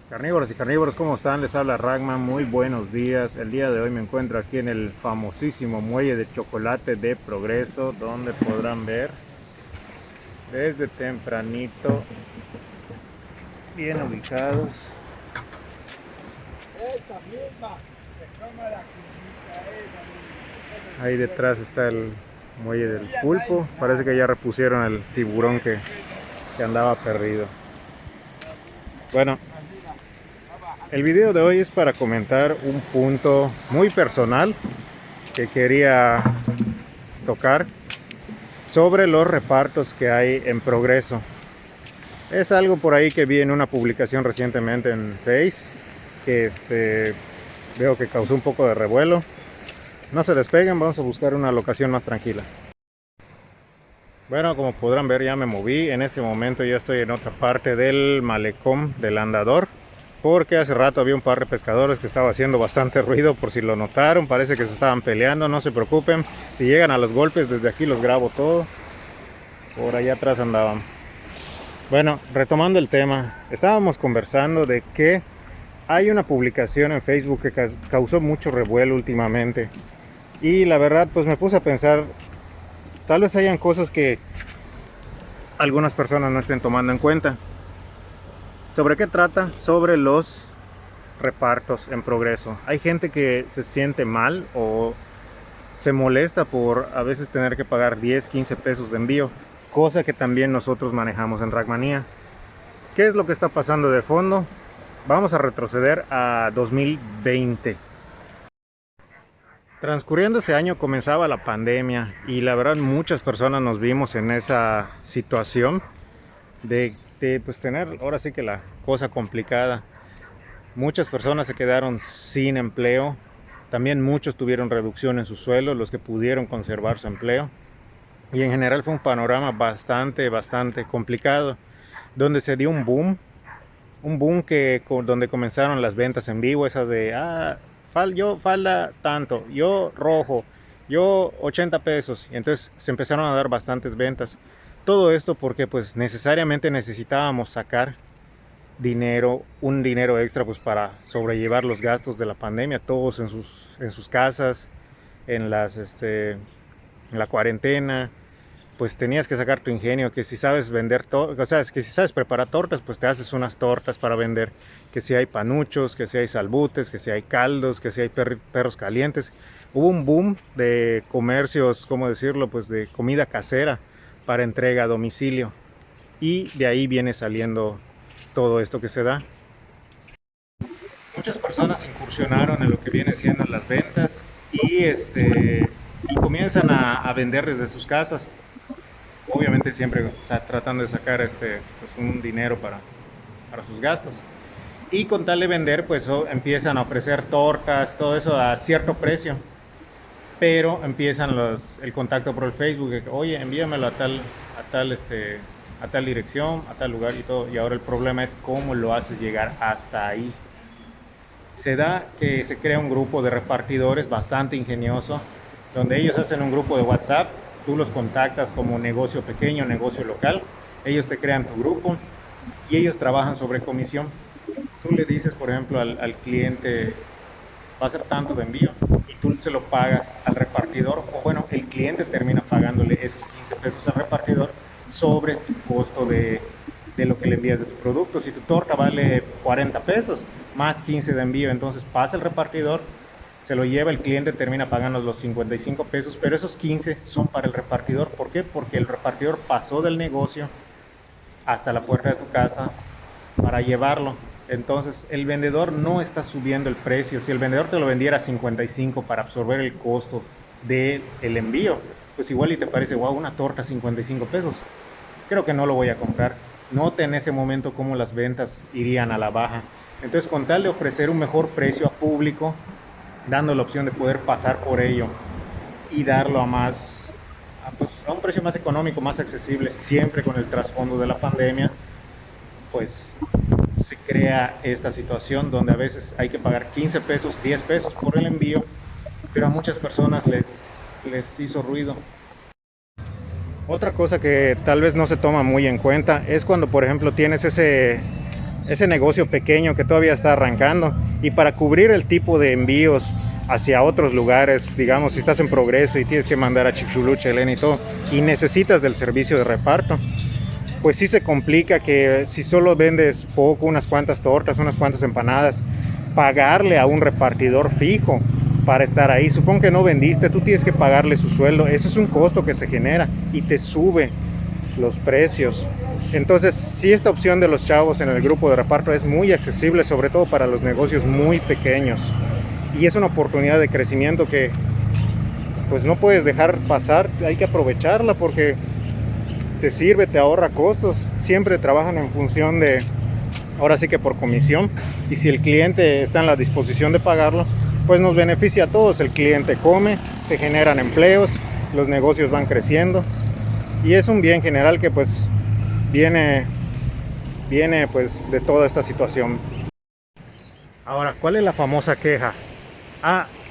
Carnívoros y carnívoros, ¿cómo están? Les habla Ragman, muy buenos días. El día de hoy me encuentro aquí en el famosísimo muelle de chocolate de Progreso, donde podrán ver desde tempranito, bien ubicados. Ahí detrás está el muelle del pulpo, parece que ya repusieron el tiburón que andaba perdido. Bueno, el video de hoy es para comentar un punto muy personal que quería tocar sobre los repartos que hay en Progreso. Es algo por ahí que vi en una publicación recientemente en Face, que veo que causó un poco de revuelo. No se despeguen, vamos a buscar una locación más tranquila. Bueno, como podrán ver, ya me moví. En este momento ya estoy en otra parte del malecón del Andador, porque hace rato había un par de pescadores que estaba haciendo bastante ruido, por si lo notaron. Parece que se estaban peleando, no se preocupen. Si llegan a los golpes, desde aquí los grabo todo. Por allá atrás andaban. Bueno, retomando el tema, estábamos conversando de que hay una publicación en Facebook que causó mucho revuelo últimamente. Y la verdad, pues me puse a pensar, tal vez hayan cosas que algunas personas no estén tomando en cuenta. ¿Sobre qué trata? Sobre los repartos en Progreso. Hay gente que se siente mal o se molesta por a veces tener que pagar 10, 15 pesos de envío, cosa que también nosotros manejamos en Ragmanía. ¿Qué es lo que está pasando de fondo? Vamos a retroceder a 2020. Transcurriendo ese año comenzaba la pandemia y la verdad muchas personas nos vimos en esa situación de pues tener ahora sí que la cosa complicada. Muchas personas se quedaron sin empleo, también muchos tuvieron reducción en su sueldo, los que pudieron conservar su empleo. Y en general fue un panorama bastante complicado, donde se dio un boom donde comenzaron las ventas en vivo, esa de, yo falda tanto, yo rojo, yo 80 pesos. Y entonces se empezaron a dar bastantes ventas. Todo esto porque pues necesariamente necesitábamos sacar dinero, un dinero extra pues para sobrellevar los gastos de la pandemia, todos en sus casas, en la cuarentena, pues tenías que sacar tu ingenio, que si sabes vender, o sea, es que si sabes preparar tortas, pues te haces unas tortas para vender, que si hay panuchos, que si hay salbutes, que si hay caldos, que si hay perros calientes. Hubo un boom de comercios, ¿cómo decirlo? Pues de comida casera para entrega a domicilio. Y de ahí viene saliendo todo esto que se da. Muchas personas incursionaron en lo que viene siendo las ventas y comienzan a vender desde sus casas. Obviamente siempre tratando de sacar pues un dinero para sus gastos. Y con tal de vender, pues empiezan a ofrecer tortas, todo eso a cierto precio. Pero empiezan el contacto por el Facebook, de que, oye, envíamelo a tal dirección, a tal lugar y todo. Y ahora el problema es cómo lo haces llegar hasta ahí. Se da que se crea un grupo de repartidores bastante ingenioso, donde ellos hacen un grupo de WhatsApp, tú los contactas como negocio pequeño, negocio local, ellos te crean tu grupo y ellos trabajan sobre comisión. Tú le dices, por ejemplo, al cliente, va a ser tanto de envío y tú se lo pagas al repartidor, o bueno, el cliente termina pagándole esos 15 pesos al repartidor sobre tu costo de lo que le envías de tu producto. Si tu torta vale 40 pesos más 15 de envío, entonces pasa el repartidor, se lo lleva, el cliente termina pagando los 55 pesos, pero esos 15 son para el repartidor. ¿Por qué? Porque el repartidor pasó del negocio hasta la puerta de tu casa para llevarlo. Entonces el vendedor no está subiendo el precio. Si el vendedor te lo vendiera a 55 para absorber el costo del envío, pues igual y te parece, wow, una torta a 55 pesos. Creo que no lo voy a comprar. Note en ese momento cómo las ventas irían a la baja. Entonces, con tal de ofrecer un mejor precio a público, dando la opción de poder pasar por ello y darlo pues, a un precio más económico, más accesible, siempre con el trasfondo de la pandemia, pues se crea esta situación donde a veces hay que pagar 15 pesos, 10 pesos por el envío, pero a muchas personas les hizo ruido. Otra cosa que tal vez no se toma muy en cuenta es cuando, por ejemplo, tienes ese negocio pequeño que todavía está arrancando, y para cubrir el tipo de envíos hacia otros lugares, digamos, si estás en Progreso y tienes que mandar a Chicxulub, Chelén y todo, y necesitas del servicio de reparto, pues sí se complica que si solo vendes poco, unas cuantas tortas, unas cuantas empanadas, pagarle a un repartidor fijo para estar ahí. Supongo que no vendiste, tú tienes que pagarle su sueldo, ese es un costo que se genera y te sube los precios. Entonces, sí, esta opción de los chavos en el grupo de reparto es muy accesible, sobre todo para los negocios muy pequeños. Y es una oportunidad de crecimiento que pues no puedes dejar pasar, hay que aprovecharla porque te sirve, te ahorra costos. Siempre trabajan en función de, ahora sí que por comisión. Y si el cliente está en la disposición de pagarlo, pues nos beneficia a todos. El cliente come, se generan empleos, los negocios van creciendo. Y es un bien general que pues viene pues de toda esta situación. Ahora, ¿cuál es la famosa queja?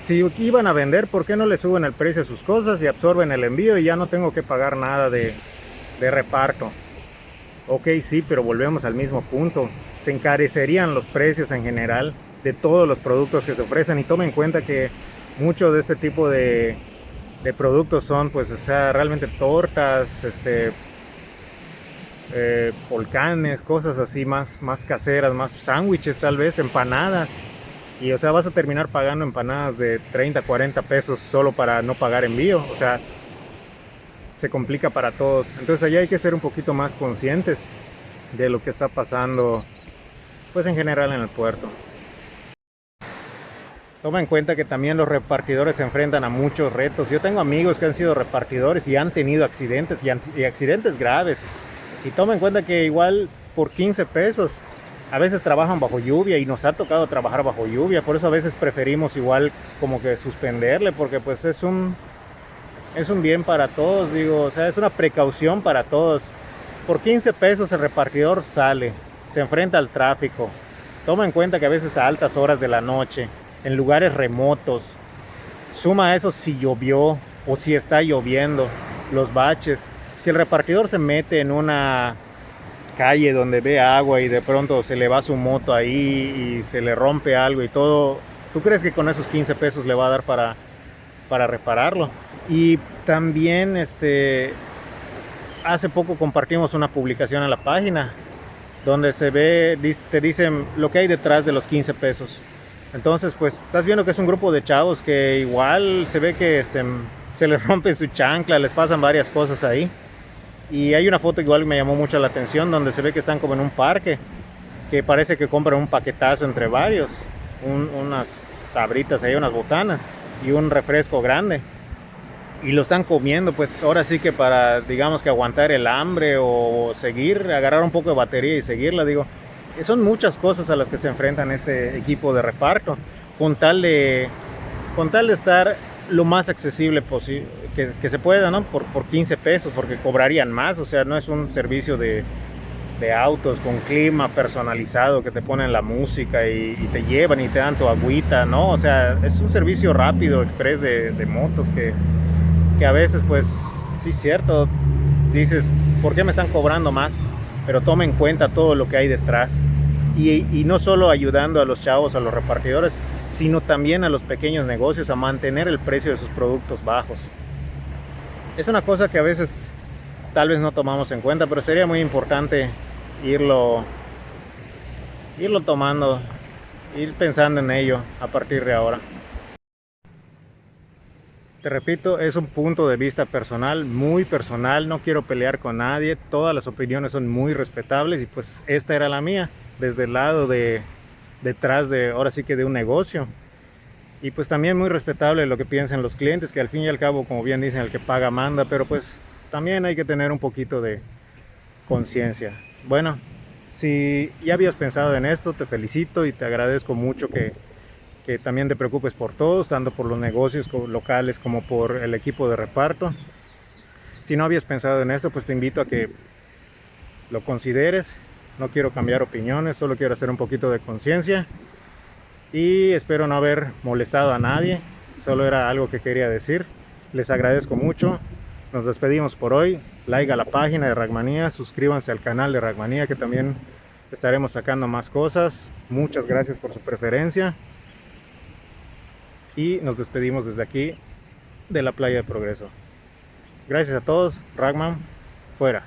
Si iban a vender, ¿por qué no le suben el precio a sus cosas y absorben el envío y ya no tengo que pagar nada de reparto? Ok, sí, pero volvemos al mismo punto. Se encarecerían los precios en general de todos los productos que se ofrecen, y tomen en cuenta que muchos de este tipo de productos son, pues, o sea, realmente tortas, volcanes, cosas así más caseras, más sándwiches tal vez, empanadas. Y o sea, vas a terminar pagando empanadas de 30, 40 pesos solo para no pagar envío. O sea, se complica para todos. Entonces allá hay que ser un poquito más conscientes de lo que está pasando, pues en general en el puerto. Toma en cuenta que también los repartidores se enfrentan a muchos retos. Yo tengo amigos que han sido repartidores y han tenido accidentes y accidentes graves. Y toma en cuenta que igual por 15 pesos a veces trabajan bajo lluvia, y nos ha tocado trabajar bajo lluvia. Por eso a veces preferimos igual como que suspenderle, porque pues es un bien para todos, digo, o sea, es una precaución para todos. Por 15 pesos el repartidor sale, se enfrenta al tráfico. Toma en cuenta que a veces a altas horas de la noche, en lugares remotos, suma a eso si llovió o si está lloviendo, los baches. Si el repartidor se mete en una calle donde ve agua y de pronto se le va su moto ahí y se le rompe algo y todo, ¿tú crees que con esos 15 pesos le va a dar para repararlo? Y también hace poco compartimos una publicación en la página donde se ve, te dicen lo que hay detrás de los 15 pesos. Entonces pues estás viendo que es un grupo de chavos que igual se ve que se les rompe su chancla, les pasan varias cosas ahí. Y hay una foto igual que me llamó mucho la atención, donde se ve que están como en un parque, que parece que compran un paquetazo entre varios, unas sabritas ahí, unas botanas y un refresco grande, y lo están comiendo, pues ahora sí que para, digamos, que aguantar el hambre o seguir, agarrar un poco de batería y seguirla. Digo, son muchas cosas a las que se enfrentan este equipo de reparto, con tal de estar lo más accesible posible que se pueda, ¿no? Por 15 pesos, porque cobrarían más. O sea, no es un servicio de autos con clima personalizado que te ponen la música y te llevan y te dan tu agüita, ¿no? O sea, es un servicio rápido, express de motos que a veces, pues, sí es cierto, dices, ¿por qué me están cobrando más? Pero toma en cuenta todo lo que hay detrás. Y no solo ayudando a los chavos, a los repartidores, sino también a los pequeños negocios a mantener el precio de sus productos bajos. Es una cosa que a veces tal vez no tomamos en cuenta, pero sería muy importante irlo tomando, ir pensando en ello a partir de ahora. Te repito, es un punto de vista personal, muy personal, no quiero pelear con nadie, todas las opiniones son muy respetables, y pues esta era la mía, desde el lado detrás de, ahora sí que de un negocio. Y pues también muy respetable lo que piensan los clientes, que al fin y al cabo, como bien dicen, el que paga manda, pero pues también hay que tener un poquito de conciencia. Bueno, si ya habías pensado en esto, te felicito y te agradezco mucho que también te preocupes por todos, tanto por los negocios locales como por el equipo de reparto. Si no habías pensado en esto, pues te invito a que lo consideres. No quiero cambiar opiniones, solo quiero hacer un poquito de conciencia. Y espero no haber molestado a nadie, solo era algo que quería decir. Les agradezco mucho, nos despedimos por hoy. Like a la página de Ragmanía, suscríbanse al canal de Ragmanía, que también estaremos sacando más cosas. Muchas gracias por su preferencia y nos despedimos desde aquí de la playa de Progreso. Gracias a todos. Ragman fuera.